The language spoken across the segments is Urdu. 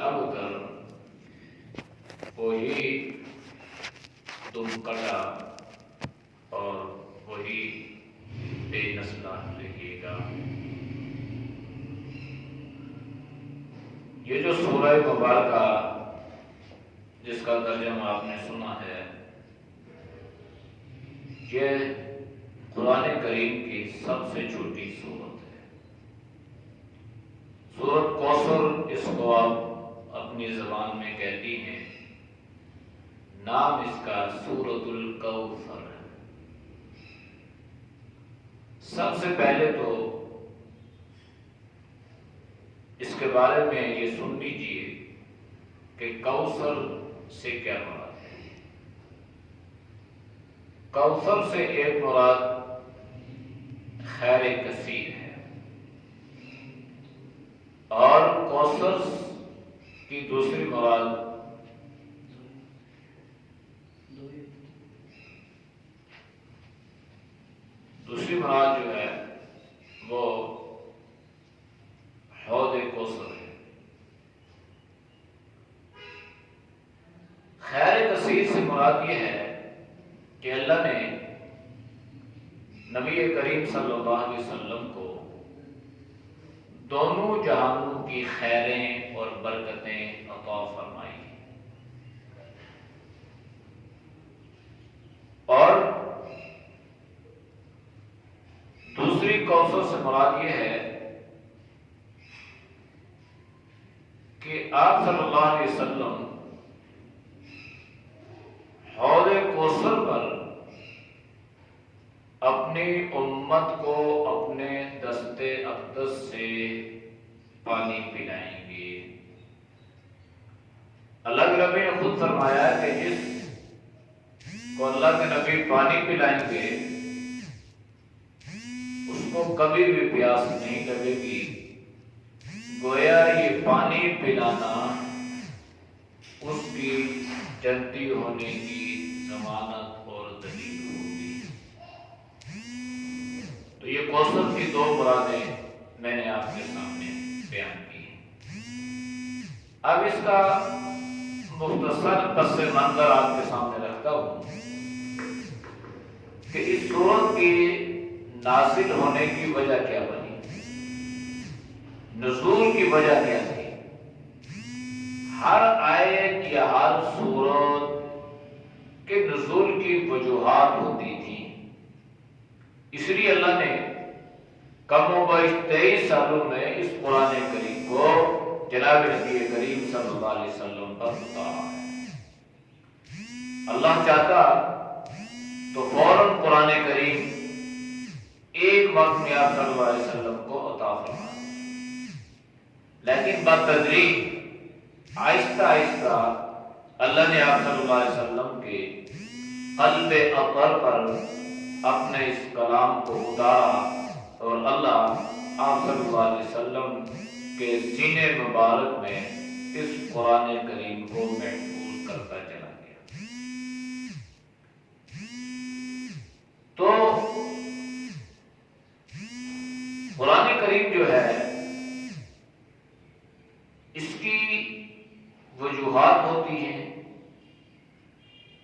ابتر وہی تم کٹا اور وہی بے نسلہ رہے گا۔ یہ جو سورہ مبارکہ جس کا ترجمہ آپ نے سنا ہے، یہ قرآن کریم کی سب سے چھوٹی سورت ہے۔ سورت کوثر اس کو آپ اپنی زبان میں کہتی ہیں، نام اس کا سورت الکوثر ہے۔ سب سے پہلے تو اس کے بارے میں یہ سن لیجیے کہ کوثر سے کیا مراد ہے۔ کوثر سے ایک مراد خیر کثیر ہے، اور کوثر کی دوسری مراد جو ہے وہ حوض کوثر ہے۔ خیر کثیر سے مراد یہ ہے کہ اللہ نے نبی کریم صلی اللہ علیہ وسلم کو دونوں جہانوں کی خیریں اور برکتیں عطا فرمائی، اور دوسری کوثر سے مراد یہ ہے کہ آپ صلی اللہ علیہ وسلم حوض کوثر پر اپنی امت کو اپنے دست اقدس سے پانی پلائیں گے۔ اللہ کے نبی نے خود فرمایا کہ جس کو اللہ کے نبی پانی پلائیں گے اس کو کبھی بھی پیاس نہیں لگے گی، گویا یہ پانی پلانا اس کی جنتی ہونے کی ضمانت اور دلیل ہوگی۔ تو یہ کوثر کی دو مرادیں میں نے آپ کے سامنے بیان کی۔ اب اس کا مختصر پس منظر آپ کے سامنے رکھتا ہوں کہ اس سورت کی نازل ہونے کی وجہ کیا بنی، نزول کی وجہ کیا تھی۔ ہر آیت یا ہر سورت کے نزول کی وجوہات ہوتی تھی، اس لیے اللہ نے کم و بیش 23 سالوں میں اس قرآن کریم کو جناب نبی کریم صلی اللہ علیہ وسلم پر اتارا ہے۔ اللہ چاہتا تو فوراً قرآن کریم ایک وقت میں آپ صلی اللہ علیہ وسلم کو عطا فرما، لیکن بتدریج آہستہ آہستہ اللہ نے آپ صلی اللہ علیہ وسلم کے قلب اطہر پر اپنے اس کلام کو اتارا، اور اللہ آپ صلی اللہ علیہ وسلم کے سینے مبارک میں اس قرآن کریم کو محفوظ کرتا چلا گیا۔ تو قرآن کریم جو ہے اس کی وجوہات ہوتی ہیں،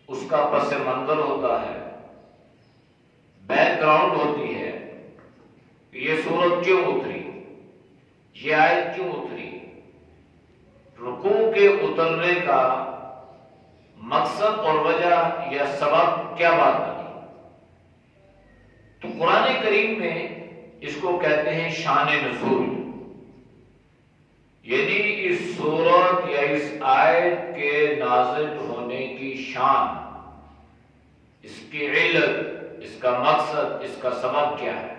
اس کا پس منظر ہوتا ہے، بیک گراؤنڈ ہوتی ہے، یہ سورت کیوں اتری، یہ آیت کیوں اتری، رکوع کے اترنے کا مقصد اور وجہ یا سبب کیا بات بنی۔ تو قرآن کریم میں اس کو کہتے ہیں شان نزول، یعنی اس سورت یا اس آیت کے نازل ہونے کی شان، اس کی علت، اس کا مقصد، اس کا سبب کیا ہے۔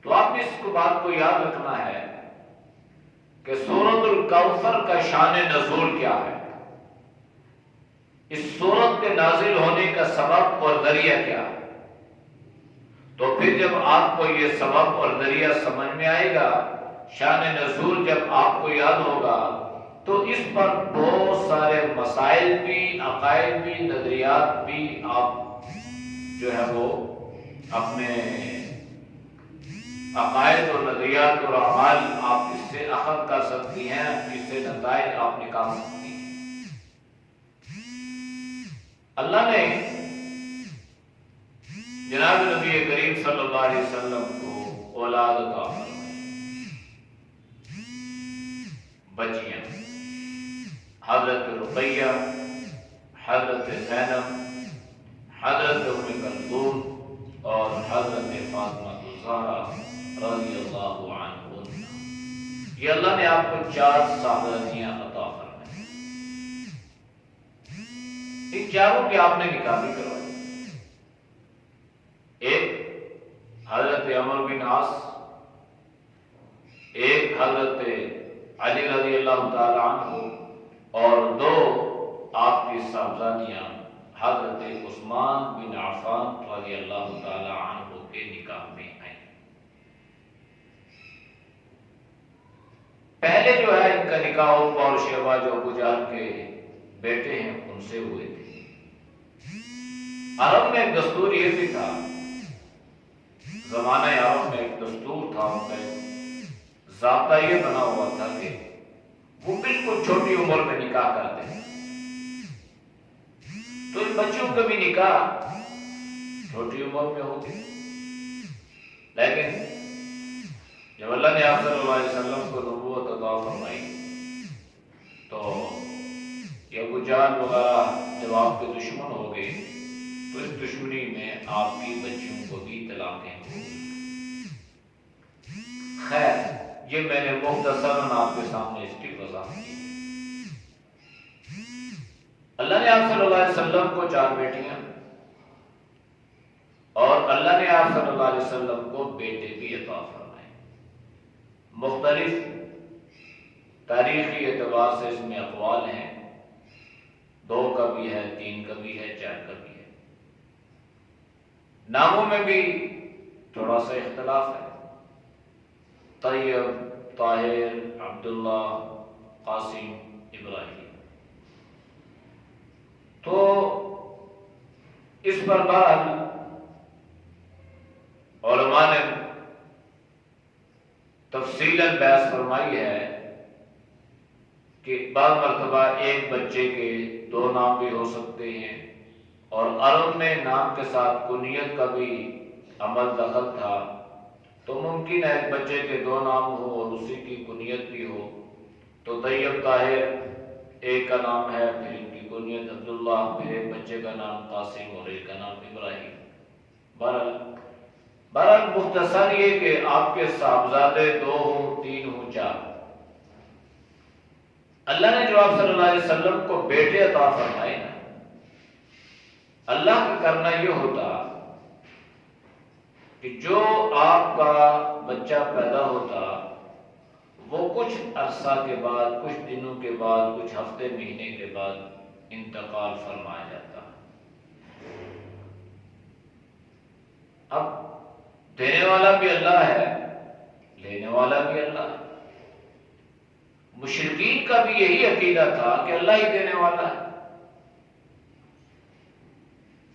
تو آپ نے اس بات کو یاد رکھنا ہے کہ سورۃ الکوثر کا شان نزول کیا ہے، اس سورت کے نازل ہونے کا سبب اور ذریعہ کیا ہے۔ تو پھر جب آپ کو یہ سبب اور ذریعہ سمجھ میں آئے گا، شان نزول جب آپ کو یاد ہوگا، تو اس پر بہت سارے مسائل بھی، عقائد بھی، نظریات بھی آپ جو ہے وہ اپنے عقائد اور نظریات اور اعمال آپ اس سے اخذ کر سکتی ہیں، اس سے نتائج آپ نکال سکتی ہیں۔ اللہ نے جناب نبی کریم صلی اللہ علیہ وسلم کو اولاد عطا فرمائی، بچیاں، حضرت رقیہ، حضرت زینب، حضرت ام کلثوم اور حضرت فاطمہ الزہرا رضی اللہ عنہ۔ یہ اللہ نے آپ کو 4 صاحبزادیاں عطا فرمائی۔ ان چاروں کے آپ نے نکاح بھی کروائی۔ ایک حضرت عمر بن عاص، ایک حضرت علی رضی اللہ تعالی عنہ، اور 2 آپ کی صاحبزادیاں حضرت عثمان بن عفان رضی اللہ تعالی عنہ کے نکاح میں آئیں۔ پہلے جو ہے ان کا نکاح عتبہ اور شیبہ جو ابو جہل کے بیٹے ہیں ان سے ہوئے تھے۔ عرب میں ایک دستور یہ بھی تھا، زمانہ عرب میں ایک دستور تھا، ان کا ضابطہ یہ بنا ہوا تھا کہ وہ بالکل چھوٹی عمر میں نکاح کرتے ہیں۔ تو ان بچوں کا بھی نکاح چھوٹی عمر میں ہوگی، لیکن جب اللہ نے آپ صلی اللہ علیہ وسلم کو نبوت عطا فرمائی تو یہ ابو جہل وغیرہ جب آپ کے دشمن ہو گئے تو اس دشمنی میں آپ کی بچیوں کو بھی طلاقیں ہو گئی۔ خیر، یہ میں نے مختصراً آپ کے سامنے اس کی وضاحت کی۔ اللہ نے آپ صلی اللہ علیہ وسلم کو 4 بیٹیاں اور اللہ نے آپ صلی اللہ علیہ وسلم کو بیٹے بھی عطا فرمائے۔ مختلف تاریخی اعتبار سے اس میں اقوال ہیں، 2 کا بھی ہے، 3 کا بھی ہے، 4 کا بھی ہے۔ ناموں میں بھی تھوڑا سا اختلاف ہے، طیب، طاہر، عبداللہ، قاسم، ابراہیم۔ تو اس پر بہرحال علماء نے تفصیلاً بحث فرمائی ہے کہ بعض مرتبہ ایک بچے کے 2 نام بھی ہو سکتے ہیں، اور عرب میں نام کے ساتھ کنیت کا بھی عمل دخل تھا، تو ممکن ہے ایک بچے کے 2 نام ہو اور اسی کی کنیت بھی ہو۔ تو طیب، طاہر ایک کا نام ہے، پھر ان کی کنیت عبداللہ، پھر ایک بچے کا نام قاسم اور ایک کا نام ابراہیم۔ بہرحال مختصر یہ کہ آپ کے صاحبزادے 2 ہوں، 3 ہوں، 4، اللہ نے جو آپ صلی اللہ علیہ وسلم کو بیٹے عطا فرمائے نا، اللہ کا کرنا یہ ہوتا کہ جو آپ کا بچہ پیدا ہوتا وہ کچھ عرصہ کے بعد، کچھ دنوں کے بعد، کچھ ہفتے مہینے کے بعد انتقال فرمایا جاتا۔ اب دینے والا بھی اللہ ہے، لینے والا بھی اللہ ہے۔ مشرکین کا بھی یہی عقیدہ تھا کہ اللہ ہی دینے والا ہے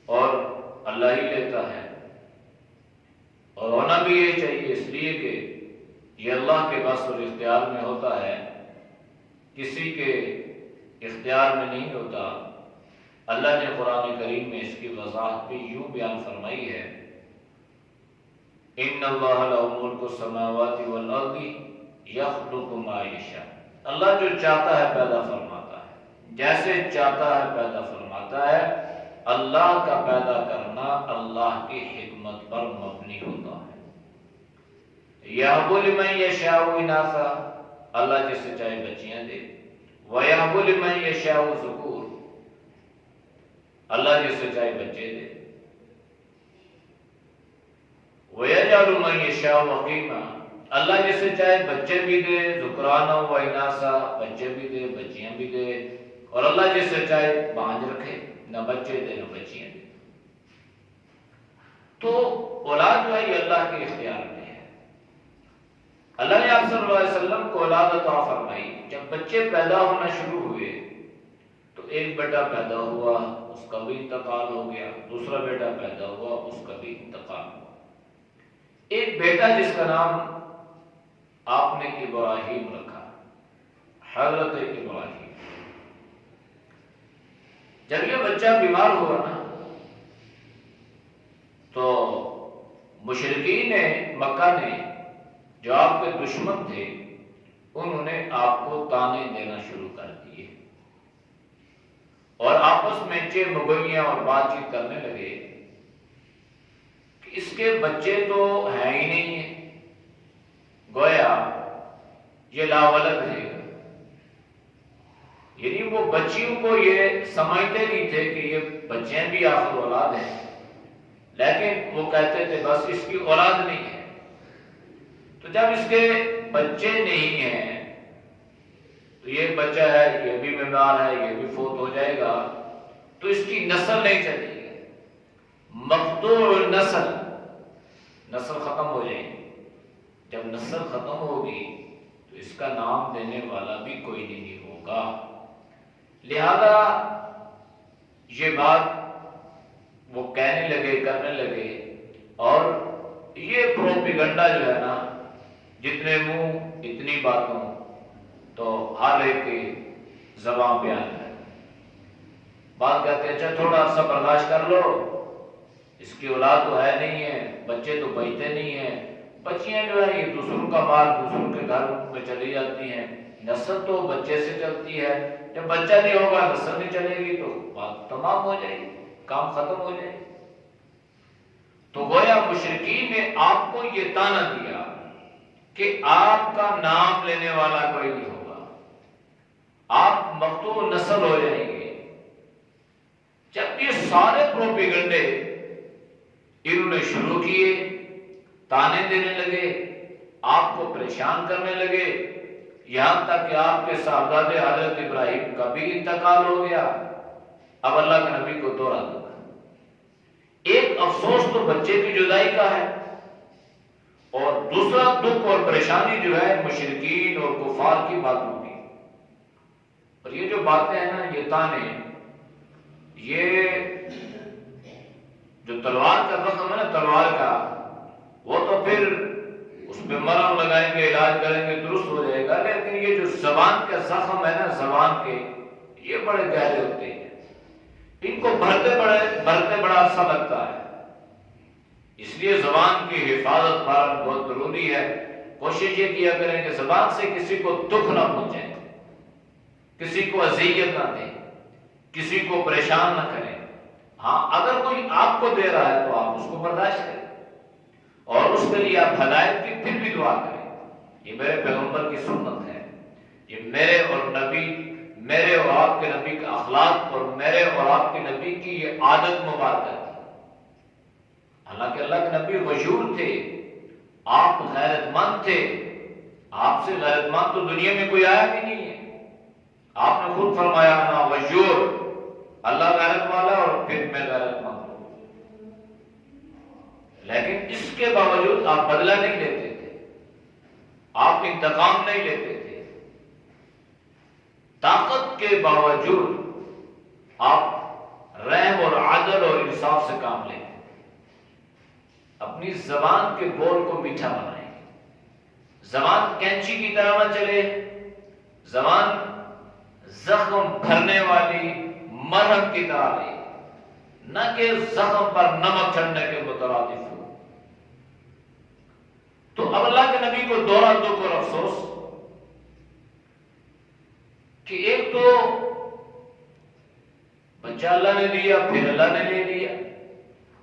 اور اللہ ہی لیتا ہے، اور ہونا بھی یہ چاہیے، اس لیے کہ یہ اللہ کے بس اور اختیار میں ہوتا ہے، کسی کے اختیار میں نہیں ہوتا۔ اللہ نے قرآن کریم میں اس کی وضاحت بھی یوں بیان فرمائی ہے، ان اللہ لہ ملک السماوات والارض یخلق ما یشاء۔ اللہ جو چاہتا ہے پیدا فرماتا ہے، جیسے چاہتا ہے پیدا فرماتا ہے۔ اللہ کا پیدا کرنا اللہ کی حکمت پر مبنی ہوتا ہے۔ یَهْبُ لِمَن یَشَاءُ إِنَاثًا، اللہ جسے چاہے بچیاں دے، وَيَهْبُ لِمَن یَشَاءُ ذُکُورًا، اللہ جسے چاہے بچے دے، وَيَجْعَلُ مَن یَشَاءُ عَقِیمًا، اللہ جسے چاہے بچے بھی دے، ذُکْرَانًا وَإِنَاثًا، بچے بھی دے، بچیاں بھی دے، اور اللہ جسے چاہے بانجھ رکھے، نہ بچے دے نہ بچیاں دے۔ تو اولاد جو ہے یہ اللہ کے اختیار میں ہے۔ اللہ نے آپ صلی اللہ علیہ وسلم کو اولاد عطا فرمائی۔ جب بچے پیدا ہونا شروع ہوئے تو ایک بیٹا پیدا ہوا، اس کا بھی انتقال ہو گیا، دوسرا بیٹا پیدا ہوا، اس کا بھی انتقال ہوا۔ ایک بیٹا جس کا نام آپ نے ابراہیم رکھا، حضرت ابراہیم۔ جب یہ بچہ بیمار ہوا نا تو مشرکین مکہ نے جو آپ کے دشمن تھے انہوں نے آپ کو تانے دینا شروع کر دیے اور آپس میں چمگوئیاں اور بات چیت کرنے لگے کہ اس کے بچے تو ہیں ہی نہیں ہیں، گویا یہ لاولد ہے۔ یعنی وہ بچیوں کو یہ سمجھتے نہیں تھے کہ یہ بچے بھی آخر اولاد ہیں، لیکن وہ کہتے تھے بس اس کی اولاد نہیں ہے۔ تو جب اس کے بچے نہیں ہیں تو یہ بچہ ہے، یہ بھی بیمار ہے، یہ بھی فوت ہو جائے گا، تو اس کی نسل نہیں چلے گی، مقطوع النسل، نسل ختم ہو جائے گی۔ جب نسل ختم ہوگی تو اس کا نام دینے والا بھی کوئی نہیں ہوگا۔ لہذا یہ بات وہ کہنے لگے، کرنے لگے، اور یہ پروپیگنڈا جو ہے نا، جتنے منہ اتنی باتوں، تو ہر ایک کی زبان پہ آتا ہے۔ بات کہتے ہیں اچھا تھوڑا عرصہ برداشت کر لو، اس کی اولاد تو ہے نہیں ہے، بچے تو بچتے نہیں ہیں، بچیاں جو ہیں یہ دوسروں کا مال دوسروں کے گھر میں چلی جاتی ہیں، نسل تو بچے سے چلتی ہے، جب بچہ نہیں ہوگا نسل نہیں چلے گی تو بات تمام ہو جائے گی، کام ختم ہو جائے گی۔ تو گویا مشرکین نے آپ کو یہ طعنہ دیا کہ آپ کا نام لینے والا کوئی نہیں ہوگا، آپ مقطوع نسل ہو جائیں گے۔ جب یہ سارے پروپیگنڈے انہوں نے شروع کیے، طعنے دینے لگے، آپ کو پریشان کرنے لگے، یہاں تک کہ آپ کے صاحبزادے حضرت ابراہیم کا بھی انتقال ہو گیا۔ اب اللہ کے نبی کو دورہ دکھ، ایک افسوس تو بچے کی جدائی کا ہے، اور دوسرا دکھ اور پریشانی جو ہے مشرکین اور کفار کی باتوں کی۔ اور یہ جو باتیں ہیں نا، یہ طعنے، یہ جو تلوار کا زخم ہے نا، تلوار کا، وہ تو پھر اس پہ مرہم لگائیں گے، علاج کریں گے، درست ہو جائے گا، لیکن یہ جو زبان کا زخم ہے نا، زبان کے، یہ بڑے گہرے ہوتے ہیں، ان کو بھرتے بڑا عرصہ لگتا ہے۔ اس لیے زبان کی حفاظت بہت ضروری ہے۔ کوشش یہ کیا کریں کہ زبان سے کسی کو دکھ نہ پہنچائیں، کسی کو اذیت نہ دیں، کسی کو پریشان نہ کریں۔ ہاں اگر کوئی آپ کو دے رہا ہے تو آپ اس کو برداشت کریں، اور اس کے لیے آپ ہدایت کی پھر بھی دعا کریں۔ یہ میرے پیغمبر کی سنت ہے، یہ میرے اور آپ کے نبی کا اخلاق، اور میرے اور آپ کے نبی کی یہ عادت مبارکہ ہے۔ حالانکہ اللہ کے نبی غیور تھے، آپ غیرت مند تھے، آپ سے غیرت مند تو دنیا میں کوئی آیا بھی نہیں ہے۔ آپ نے خود فرمایا نا غیور، اللہ غیرت والا اور پھر میں غیرت مند ہوں۔ لیکن اس کے باوجود آپ بدلہ نہیں لیتے تھے، آپ انتقام نہیں لیتے تھے، طاقت کے باوجود آپ رحم اور عدل اور انصاف سے کام لیتے، اپنی زبان کے بول کو میٹھا بنائیں، زبان کینچی کی طرح نہ چلے، زبان زخم بھرنے والی مرہم کی طرح لے، نہ کہ زخم پر نمک چڑھنے کے مترادف ہو۔ تو اب اللہ کے نبی کو دورہ دکھ اور افسوس کہ ایک تو بچہ اللہ نے دیا، پھر اللہ نے لے لیا،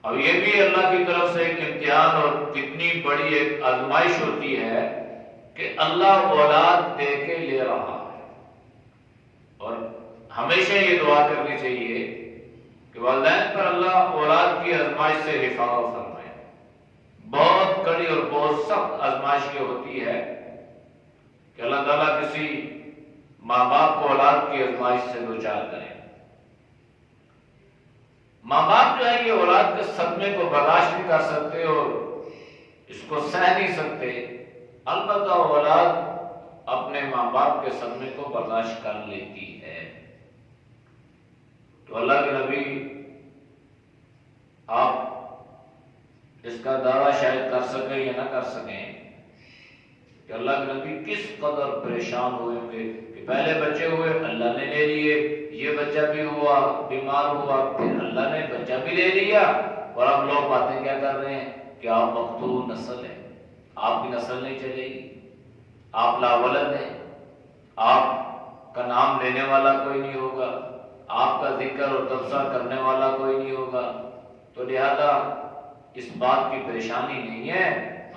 اور یہ بھی اللہ کی طرف سے ایک امتحان اور کتنی بڑی ایک آزمائش ہوتی ہے کہ اللہ اولاد دے کے لے رہا ہے۔ اور ہمیشہ یہ دعا کرنی چاہیے کہ والدین پر اللہ اولاد کی آزمائش سے حفاظت فرمائے۔ بہت کڑی اور بہت سخت آزمائش یہ ہوتی ہے کہ اللہ تعالیٰ کسی ماں باپ کو اولاد کی آزمائش سے دوچار کرے۔ ماں باپ جو ہے یہ اولاد کے صدمے کو برداشت نہیں کر سکتے اور اس کو سہ نہیں سکتے، البتہ اولاد اپنے ماں باپ کے صدمے کو برداشت کر لیتی ہے۔ تو اللہ کے نبی آپ اس کا دعویٰ شاید کر سکیں یا نہ کر سکیں کہ اللہ کے نبی کس قدر پریشان ہوئے ہوں گے کہ پہلے بچے ہوئے اللہ نے لے لیے، یہ بچہ بھی ہوا بیمار ہوا پھر اللہ نے بچہ بھی لے لیا، اور اب لوگ باتیں کیا کر رہے ہیں کہ آپ مقتول نسل ہیں، آپ کی نسل نہیں چلے گی، آپ لاولد ہیں، آپ کا نام لینے والا کوئی نہیں ہوگا، آپ کا ذکر اور تبصرہ کرنے والا کوئی نہیں ہوگا۔ تو لہذا اس بات کی پریشانی نہیں ہے،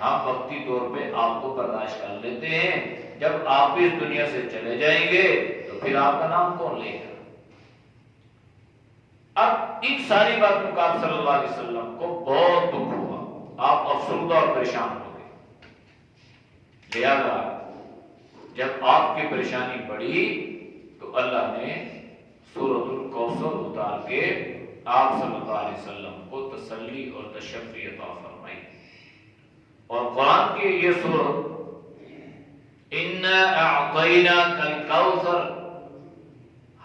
ہم وقتی طور پہ آپ کو برداشت کر لیتے ہیں، جب آپ بھی اس دنیا سے چلے جائیں گے تو پھر آپ کا نام کون لے گا؟ اب ان ساری باتوں کا آپ صلی اللہ علیہ وسلم کو بہت دکھ ہوا، آپ افسردہ اور پریشان ہو گئے۔ لہذا جب آپ کی پریشانی بڑھی تو اللہ نے سورۃ الکوثر اتار کے آپ صلی اللہ علیہ وسلم کو تسلی اور تشفی عطا فرمائی، اور قرآن کی یہ سورۃ اِنَّا أَعْطَيْنَاكَ الْكَوْثَرَ،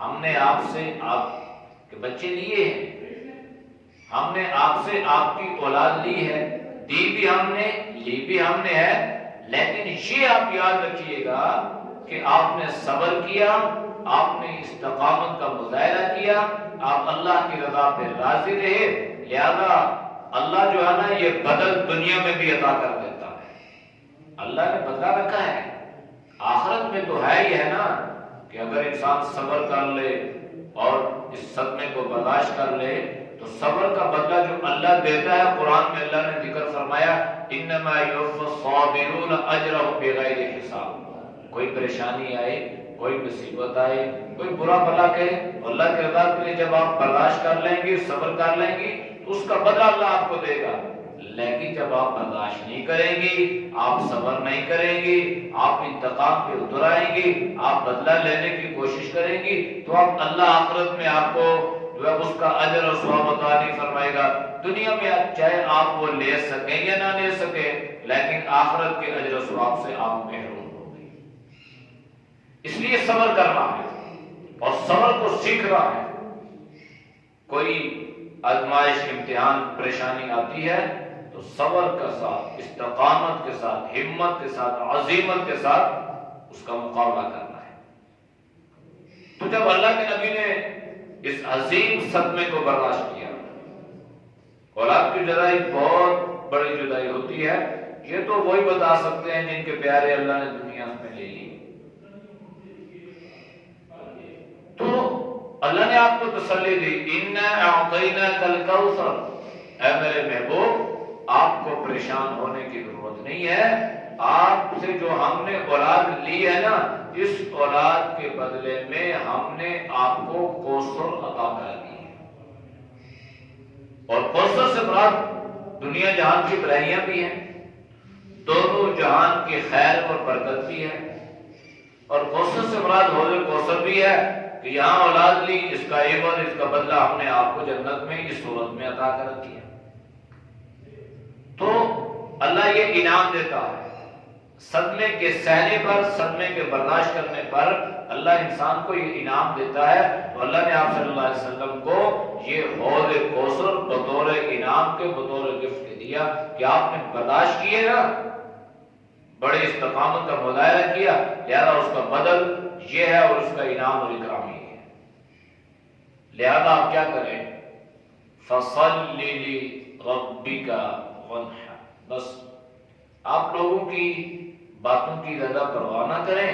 ہم نے آپ سے آپ کے بچے لیے ہیں، ہم نے آپ سے آپ کی اولاد لی ہے، دی بھی ہم نے لی بھی ہم نے ہے، لیکن یہ آپ یاد رکھیے گا کہ آپ نے صبر کیا، آپ نے استقامت کا مظاہرہ کیا، آپ اللہ کی رضا پہ راضی رہے، لہذا اللہ جو ہے نا یہ بدل دنیا میں بھی عطا کر دیتا ہے۔ اللہ نے بدلا رکھا ہے، آخرت میں تو ہے ہی ہے نا کہ اگر انسان صبر کر لے اور اس صدمے کو برداشت کر لے تو صبر کا بدلہ جو اللہ دیتا ہے، قرآن میں اللہ نے ذکر فرمایا انما یوفی الصابرون اجرهم بغیر حساب۔ کوئی پریشانی آئے، کوئی مصیبت آئے، کوئی برا بلا کرے، اللہ کے رضا کے لیے جب آپ برداشت کر لیں گے، صبر کر لیں گے تو اس کا بدلہ اللہ آپ کو دے گا، لیکن جب آپ برداشت نہیں کریں گے، آپ صبر نہیں کریں گے، آپ انتقام پہ اتر آئیں گے، آپ بدلہ لینے کی کوشش کریں گے تو اب اللہ آخرت میں آپ کو جو ہے اس کا اجر اور ثواب عطا نہیں فرمائے گا۔ دنیا میں چاہے آپ وہ لے سکیں یا نہ لے سکیں، لیکن آخرت کے اجر و ثواب سے آپ محروم ہوں گے۔ اس لیے صبر کرنا ہے اور صبر کو سیکھ رہا ہے۔ کوئی آزمائش، امتحان، پریشانی آتی ہے تو صبر کے ساتھ، استقامت کے ساتھ، ہمت کے ساتھ، عزیمت کے ساتھ اس کا مقابلہ کرنا ہے۔ تو جب اللہ کے نبی نے اس عظیم صدمے کو برداشت کیا، اولاد کی جدائی بہت بڑی جدائی ہوتی ہے، یہ تو وہی بتا سکتے ہیں جن کے پیارے اللہ نے دنیا میں لے لی۔ تو اللہ نے آپ کو تسلی دی، اِنَّا أَعْطَيْنَاكَ الْكَوْثَرَ، اے میرے محبوب آپ کو پریشان ہونے کی ضرورت نہیں ہے، آپ سے جو ہم نے اولاد لی ہے نا، اس اولاد کے بدلے میں ہم نے آپ کو کوثر عطا کر دی ہے، اور کوثر سے مراد دنیا جہان کی بھلائیاں بھی ہیں، دونوں جہان کی خیر اور برکت بھی ہے، اور کوثر سے مراد حوض کوثر بھی ہے کہ یہاں اولاد لی، اس کا عوض، اس کا بدلہ ہم نے آپ کو جنت میں اس صورت میں عطا کر دیا۔ تو اللہ یہ انعام دیتا ہے، صدمے کے سہنے پر، صدمے کے برداشت کرنے پر اللہ انسان کو یہ انعام دیتا ہے۔ تو اللہ نے آپ صلی اللہ علیہ وسلم کو یہ حوض کوثر بطور انعام کے، بطور گفٹ دیا کہ آپ نے برداشت کیے نا، بڑے استقامت کا مظاہرہ کیا، لہذا اس کا بدل یہ ہے اور اس کا انعام اور اکرام یہ ہے۔ لہذا آپ کیا کریں، فَصَلِّ لِرَبِّكَ وَانْحَرْ، بس آپ لوگوں کی باتوں کی زیادہ پرواہ نہ کریں،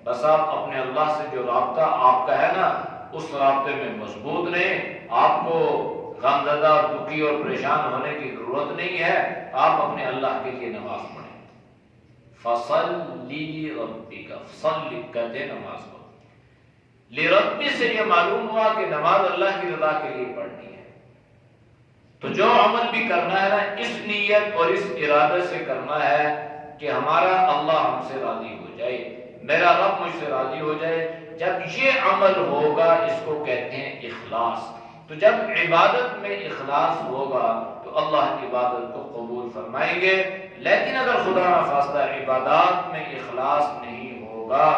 بس آپ اپنے اللہ سے جو رابطہ آپ کا ہے نا اس رابطے میں مضبوط رہیں، آپ کو غمزدہ، دکھی اور پریشان ہونے کی ضرورت نہیں ہے، آپ اپنے اللہ کے لیے نماز پڑھیں۔ فَصَلِّ لِرَبِّكَ، فَصَلِّ کہتے ہیں نماز کو، لِرَبِّ سے یہ معلوم ہوا کہ نماز اللہ کی رضا کے لیے پڑھنی ہے۔ تو جو عمل بھی کرنا ہے نا، اس نیت اور اس ارادے سے کرنا ہے کہ ہمارا اللہ ہم سے راضی ہو جائے، میرا رب مجھ سے راضی ہو جائے۔ جب یہ عمل ہوگا اس کو کہتے ہیں اخلاص۔ تو جب عبادت میں اخلاص ہوگا تو اللہ عبادت کو قبول فرمائیں گے، لیکن اگر خدا نخواستہ عبادات میں اخلاص نہیں ہوگا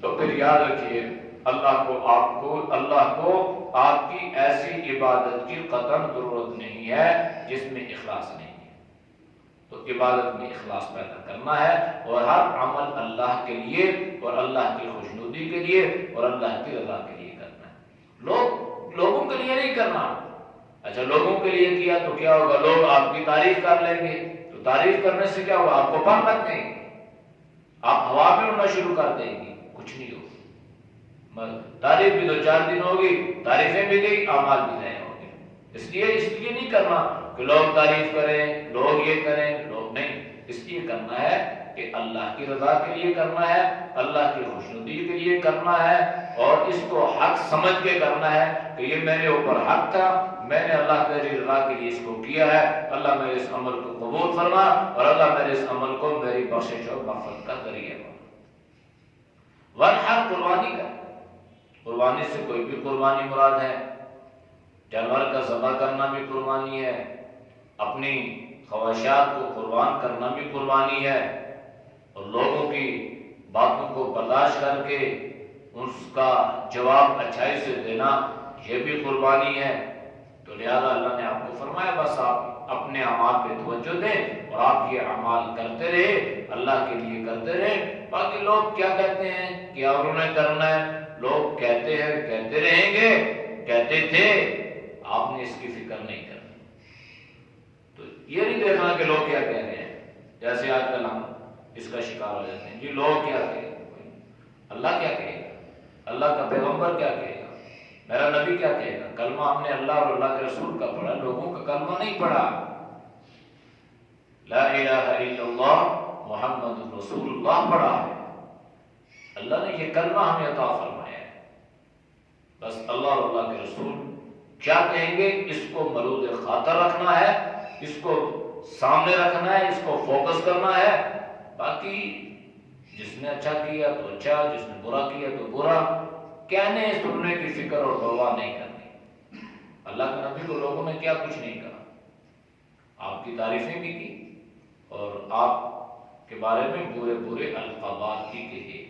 تو پھر یاد رکھیے اللہ کو آپ کی ایسی عبادت کی قطعاً ضرورت نہیں ہے جس میں اخلاص نہیں۔ تو عبادت میں اخلاص پیدا کرنا ہے اور ہر عمل اللہ کے لیے اور اللہ کی خوشنودی کے لیے اور اللہ کی رضا کے لیے کرنا ہے، لوگوں کے لیے نہیں کرنا۔ اچھا لوگوں کے لیے کیا تو کیا ہوگا؟ لوگ آپ کی تعریف کر لیں گے، تو تعریف کرنے سے کیا ہوگا؟ آپ کو پر لگ دیں گے، آپ ہوا میں اڑنا شروع کر دیں گے، کچھ نہیں ہوگا۔ تعریف بھی 2-4 دن ہوگی، تعریفیں بھی گئی، اعمال بھی نہیں ہوگے۔ اس لیے نہیں کرنا کہ لوگ تعریف کریں، لوگ یہ کریں، لوگ نہیں۔ اس لیے کرنا ہے کہ اللہ کی رضا کے لیے کرنا ہے، اللہ کی خوشنودی کے لیے کرنا ہے، اور اس کو حق سمجھ کے کرنا ہے کہ یہ میرے اوپر حق تھا، میں نے اللہ کی رضا کے لیے اس کو کیا ہے، اللہ میرے اس عمل کو قبول فرما اور اللہ میرے اس عمل کو میری بخشش اور مغفرت کا ذریعہ بنا۔ وانحر، قربانی کا، قربانی سے کوئی بھی قربانی مراد ہے، جانور کا ذبح کرنا بھی قربانی ہے، اپنی خواہشات کو قربان کرنا بھی قربانی ہے، اور لوگوں کی باتوں کو برداشت کر کے اس کا جواب اچھائی سے دینا یہ بھی قربانی ہے۔ تو لہذا اللہ نے آپ کو فرمایا بس آپ اپنے اعمال پہ توجہ دیں اور آپ یہ اعمال کرتے رہے، اللہ کے لیے کرتے رہے۔ باقی لوگ کیا کہتے ہیں، کیا انہوں نے کرنا ہے، لوگ کہتے ہیں، کہتے رہیں گے، کہتے تھے، آپ نے اس کی فکر نہیں کرنی۔ تو یہ نہیں دیکھنا کہ لوگ کیا کہہ رہے ہیں، جیسے آج کل ہم اس کا شکار ہو جاتے ہیں، جی لوگ کیا کہیں گے، اللہ کیا کہے گا، اللہ کا پیغمبر کیا کہے گا، میرا نبی کیا کہے گا۔ کلمہ ہم نے اللہ اور اللہ کے رسول کا پڑھا، لوگوں کا کلمہ نہیں پڑھا۔ لا الہ الا اللہ محمد رسول اللہ پڑھا ہے، اللہ نے یہ کلمہ ہمیں عطا فرمایا ہے۔ بس اللہ اور اللہ کے رسول کیا کہیں گے اس کو مرود خاطر رکھنا ہے، اس کو سامنے رکھنا ہے، اس کو فوکس کرنا ہے۔ باقی جس نے اچھا کیا تو اچھا، جس نے برا کیا تو برا، کہنے سننے کی فکر اور پرواہ نہیں کرنی۔ اللہ کے نبی کو لوگوں نے کیا کچھ نہیں کہا، آپ کی تعریفیں بھی کی اور آپ کے بارے میں برے برے القابات بھی کہے۔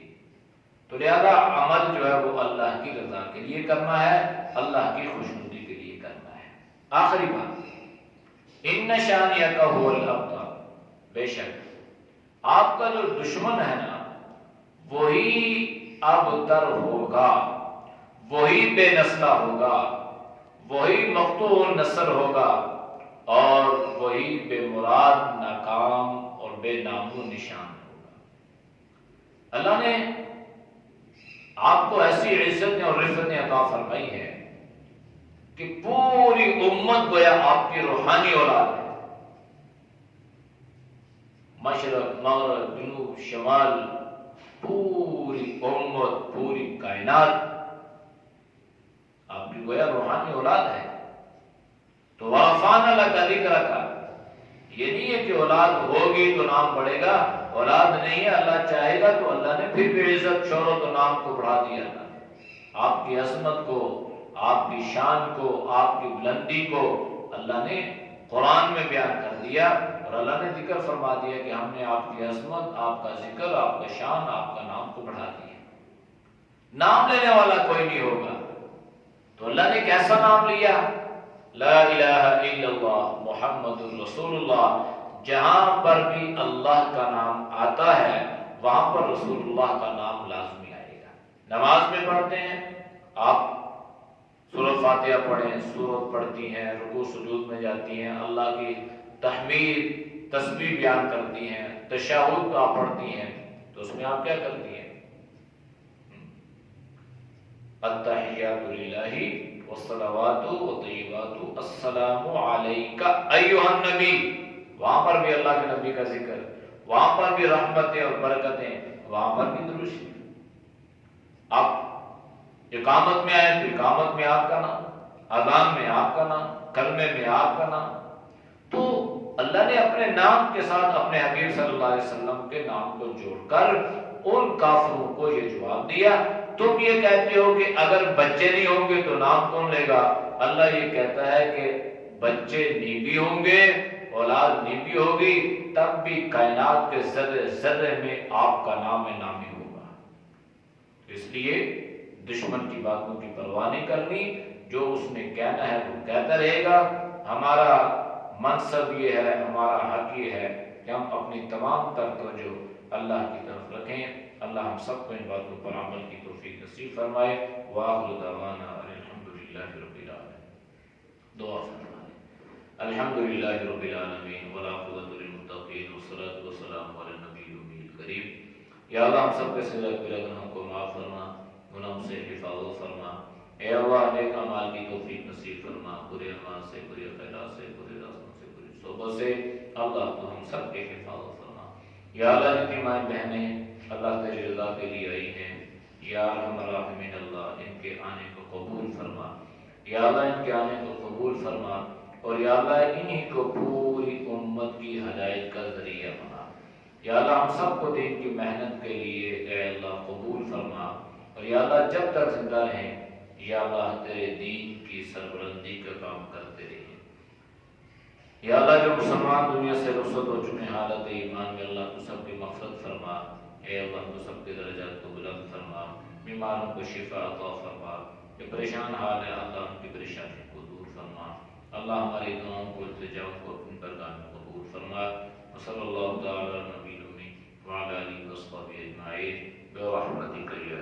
تو لہذا عمل جو ہے وہ اللہ کی رضا کے لیے کرنا ہے، اللہ کی خوشنودی کے لیے کرنا ہے۔ آخری بات، ان شانئک هو الابتر، بے شک آپ کا جو دشمن ہے نا وہی ابتر ہوگا، وہی بے نسلہ ہوگا، وہی مقطوع النسل ہوگا، اور وہی بے مراد ناکام اور بے نام و نشان ہوگا۔ اللہ نے آپ کو ایسی عزت اور رفعت عطا فرمائی ہے کہ پوری امت گویا آپ کی روحانی اولاد ہے، مشرق مغرب جنوب شمال، پوری امت، پوری کائنات آپ کی گویا روحانی اولاد ہے۔ تو وَرَفَعْنَا لَكَ ذِكْرَكَ، یہ نہیں ہے کہ اولاد ہوگی تو نام بڑھے گا، اولاد نہیں ہے، اللہ چاہے گا تو اللہ نے پھر بھی عزت شہرت و نام کو بڑھا دیا۔ آپ کی عظمت کو، آپ کی شان کو، آپ کی بلندی کو اللہ نے قرآن میں بیان کر دیا، اور اللہ نے ذکر فرما دیا کہ ہم نے آپ کی عظمت، آپ کا ذکر، آپ کا شان، آپ کا نام کو بڑھا دیا۔ نام لینے والا کوئی نہیں ہوگا، تو اللہ نے کیسا نام لیا؟ لا الہ الا اللہ محمد رسول اللہ۔ جہاں پر بھی اللہ کا نام آتا ہے وہاں پر رسول اللہ کا نام لازمی آئے گا۔ نماز میں پڑھتے ہیں آپ، سورۃ فاتحہ پڑھیں، سورت پڑھتی ہیں، رکوع سجود میں جاتی ہیں، اللہ کی تحمید تسبیح بیان کرتی ہیں، تشہد آپ پڑھتی ہیں، تو اس میں آپ کیا کرتی ہیں؟ التحیات للہ والصلوات والطیبات السلام علیک ایھا النبی۔ وہاں پر بھی اللہ کے نبی کا ذکر، وہاں پر بھی رحمتیں اور برکتیں، وہاں پر بھی درود شریف۔ آپ اقامت میں آئے تو اقامت میں آپ کا نام، اذان میں آپ کا نام، کلمے میں آپ کا نام۔ تو اللہ نے اپنے نام کے ساتھ اپنے حبیب صلی اللہ علیہ وسلم کے نام کو جوڑ کر ان کافروں کو یہ جواب دیا۔ تم یہ کہتے ہو کہ اگر بچے نہیں ہوں گے تو نام کون لے گا؟ اللہ یہ کہتا ہے کہ بچے نہیں بھی ہوں گے، اولاد نہیں بھی ہوگی، تب بھی کائنات کے ذرے ذرے میں آپ کا نام نامی ہوگا۔ اس لیے دشمن کی باتوں کی پرواہ نہیں کرنی، جو اس نے کہنا ہے وہ کہتا رہے گا۔ ہمارا منصب یہ ہے، ہمارا حق یہ ہے کہ ہم اپنی تمام تر توجہ اللہ کی طرف رکھیں۔ اللہ ہم سب کو ان باتوں پر عمل کی توفیق نصیب فرمائے۔ وآخر دعوانا الحمدللہ رب العالمین۔ دعا فرمائے۔ الحمدللہ رب العالمین والعاقبۃ للمتقین والصلاۃ والسلام علی النبی الامی الکریم۔ یا اللہ ہم سب کے سزا کے گناہوں کو معاف فرما، گناہوں سے حفاظت فرما۔ اے اللہ نیک اعمال کی توفیق نصیب فرما، برے اعمال سے، برے خیالات سے، برے راستوں سے، بری صحبت سے اللہ تو ہم سب کے حفاظت فرما۔ یا اللہ جتنی مائیں بہنیں اللہ تیری رضا کے لیے آئی ہیں، یا ارحم الراحمین اللہ ان کے آنے کو قبول فرما۔ یا اللہ ان کے آنے کو قبول فرما، اور یا اللہ انہی کو پوری امت کی ہدایت کا ذریعہ بنا۔ یا اللہ ہم سب کو دین کی محنت کے لیے اے اللہ قبول فرما، اور یا اللہ جب تک زندہ رہیں یا اللہ تیرے دین کی سربلندی کا کام کرتے رہیں۔ یا اللہ جو مسلمان دنیا سے رخصت ہو چکے حالت ایمان میں اللہ تو سب کی مغفرت فرما۔ اے اللہ تو سب کے درجات کو بلند فرما، بیماروں کو شفا عطا فرما، جو پریشان حال ہے اللہ ان کی پریشانی کو دور فرما۔ اللہ ہماری دعاؤں کو التجاؤں کو اپنی برگاہ میں قبول فرما۔ وصلی اللہ تعالی علی نبی الامی وعلی آلہ وصحبہ اجمعین برحمتک یا